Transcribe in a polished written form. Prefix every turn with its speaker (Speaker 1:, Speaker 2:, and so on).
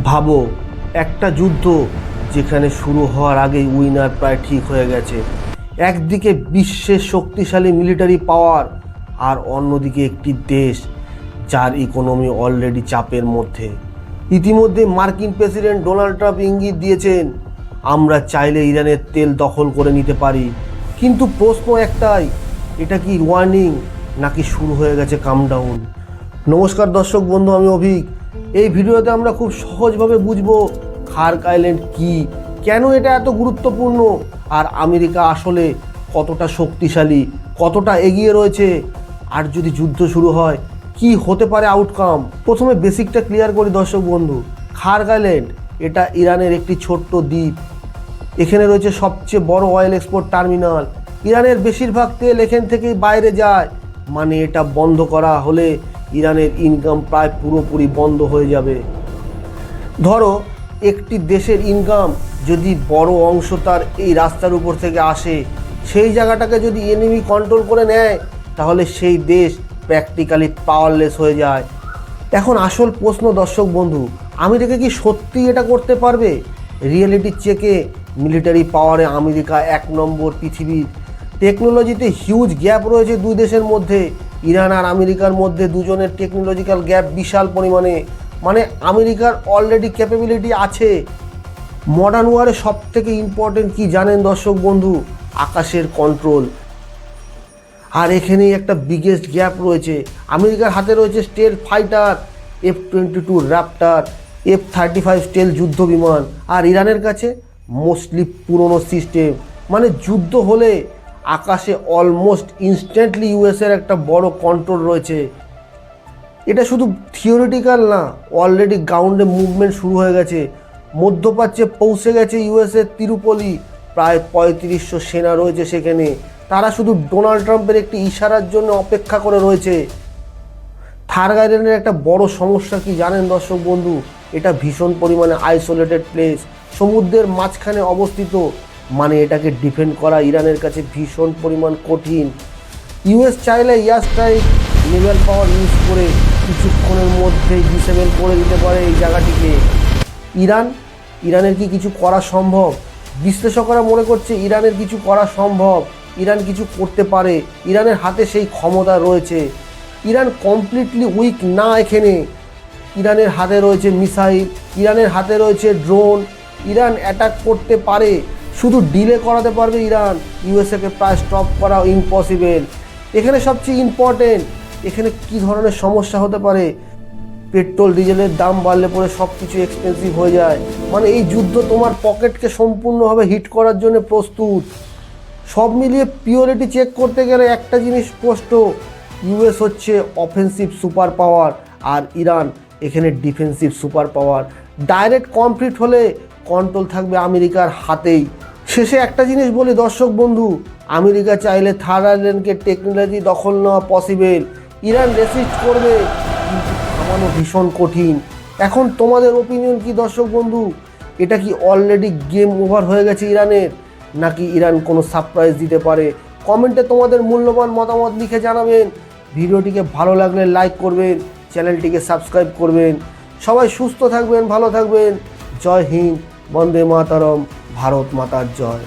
Speaker 1: ভাবো, একটা যুদ্ধ যেখানে শুরু হওয়ার আগেই উইনার প্রায় ঠিক হয়ে গেছে। একদিকে বিশ্বের শক্তিশালী মিলিটারি পাওয়ার, আর অন্যদিকে একটি দেশ যার ইকোনমি অলরেডি চাপের মধ্যে। ইতিমধ্যে মার্কিন প্রেসিডেন্ট ডোনাল্ড ট্রাম্প ইঙ্গিত দিয়েছেন, আমরা চাইলে ইরানের তেল দখল করে নিতে পারি। কিন্তু প্রশ্ন একটাই, এটা কি ওয়ার্নিং নাকি শুরু হয়ে গেছে কামডাউন? নমস্কার দর্শক বন্ধু, আমি অভিক। এই ভিডিওতে আমরা খুব সহজভাবে বুঝবো খার্ক আইল্যান্ড কি, কেন এটা এত গুরুত্বপূর্ণ, আর আমেরিকা আসলে কতটা শক্তিশালী, কতটা এগিয়ে রয়েছে, আর যদি যুদ্ধ শুরু হয় কি হতে পারে আউটকাম। প্রথমে বেসিকটা ক্লিয়ার করি দর্শক বন্ধু। খার্ক আইল্যান্ড এটা ইরানের একটি ছোট্ট দ্বীপ। এখানে রয়েছে সবচেয়ে বড় অয়েল এক্সপোর্ট টার্মিনাল। ইরানের বেশিরভাগ তেল এখান থেকেই বাইরে যায়, মানে এটা বন্ধ করা হলে ইরানের ইনকাম প্রায় পুরোপুরি বন্ধ হয়ে যাবে। ধরো একটি দেশের ইনকাম যদি বড় অংশ তার এই রাস্তার উপর থেকে আসে, সেই জায়গাটাকে যদি এনিমি কন্ট্রোল করে নেয়, তাহলে সেই দেশ প্র্যাকটিক্যালি পাওয়ারলেস হয়ে যায়। এখন আসল প্রশ্ন দর্শক বন্ধু, আমেরিকা কি সত্যি এটা করতে পারবে? রিয়েলিটি চেকে মিলিটারি পাওয়ারে আমেরিকা 1 নম্বর পৃথিবীর। টেকনোলজিতে হিউজ গ্যাপ রয়েছে দুই দেশের মধ্যে। ইরান আর আমেরিকার মধ্যে দুজনের টেকনোলজিক্যাল গ্যাপ বিশাল পরিমাণে। মানে আমেরিকার অলরেডি ক্যাপাবিলিটি আছে। মডার্ন ওয়ারে সব থেকে ইম্পর্টেন্ট কি জানেন দর্শক বন্ধু? আকাশের কন্ট্রোল। আর এখানেই একটা বিগেস্ট গ্যাপ রয়েছে। আমেরিকার হাতে রয়েছে স্টেল ফাইটার, F-22 র্যাপ্টার, F-35 স্টেল যুদ্ধ বিমান, আর ইরানের কাছে মোস্টলি পুরনো সিস্টেম। মানে যুদ্ধ হলে আকাশে অলমোস্ট ইনস্ট্যান্টলি ইউএসের একটা বড় কন্ট্রোল রয়েছে। এটা শুধু থিওরিটিক্যাল না, অলরেডি গ্রাউন্ডে মুভমেন্ট শুরু হয়ে গেছে। মধ্যপ্রাচ্যে পৌঁছে গেছে ইউএসের তিরুপলি। প্রায় 3500 সেনা রয়েছে সেখানে। তারা শুধু ডোনাল্ড ট্রাম্পের একটি ইশারার জন্য অপেক্ষা করে রয়েছে। খার্ক আইল্যান্ডের একটা বড় সমস্যা কি জানেন দর্শক বন্ধু? এটা ভীষণ পরিমাণে আইসোলেটেড প্লেস, সমুদ্রের মাঝখানে অবস্থিত। মানে এটাকে ডিফেন্ড করা ইরানের কাছে ভীষণ পরিমাণ কঠিন। ইউএস চাইলে air strike, Naval power use করে কিছুক্ষণের মধ্যেই ডিসেবল করে দিতে পারে এই জায়গাটিকে। ইরানের কি কিছু করা সম্ভব? বিশ্লেষকরা মনে করছে ইরানের কিছু করা সম্ভব। ইরান কিছু করতে পারে, ইরানের হাতে সেই ক্ষমতা রয়েছে। ইরান কমপ্লিটলি উইক না এখানে। ইরানের হাতে রয়েছে মিসাইল, ইরানের হাতে রয়েছে ড্রোন। ইরান অ্যাটাক করতে পারে, শুধু ডিলে করাতে পারবে ইরান। ইউএসএকে প্রায় স্টপ করা ইম্পসিবল। এখানে সবচেয়ে ইম্পর্টেন্ট, এখানে কী ধরনের সমস্যা হতে পারে? পেট্রোল ডিজেলের দাম বাড়লে পরে সব কিছু এক্সপেন্সিভ হয়ে যায়। মানে এই যুদ্ধ তোমার পকেটকে সম্পূর্ণভাবে হিট করার জন্য প্রস্তুত। সব মিলিয়ে পিওরিটি চেক করতে গেলে একটা জিনিস স্পষ্ট, ইউএস হচ্ছে অফেন্সিভ সুপার পাওয়ার, আর ইরান এখানে defensive super power. Direct conflict হলে কন্ট্রোল থাকবে আমেরিকার হাতেই। শেষে একটা জিনিস বলি দর্শক বন্ধু, আমেরিকা চাইলে থার্ড আইল্যান্ডকে টেকনোলজি দখল নেওয়া পসিবল। ইরান রেসিস্ট করবে, কিন্তু থামানো ভীষণ কঠিন। এখন তোমাদের ওপিনিয়ন কি দর্শক বন্ধু? এটা কি অলরেডি গেম ওভার হয়ে গেছে ইরানের, নাকি ইরান কোনো সারপ্রাইজ দিতে পারে? কমেন্টে তোমাদের মূল্যবান মতামত লিখে জানাবেন। ভিডিওটিকে ভালো লাগলে লাইক করবেন, চ্যানেলটিকে সাবস্ক্রাইব করবেন। সবাই সুস্থ থাকবেন, ভালো থাকবেন। জয় হিন্দ, বন্দে মাতরম, ভারত মাতার জয়।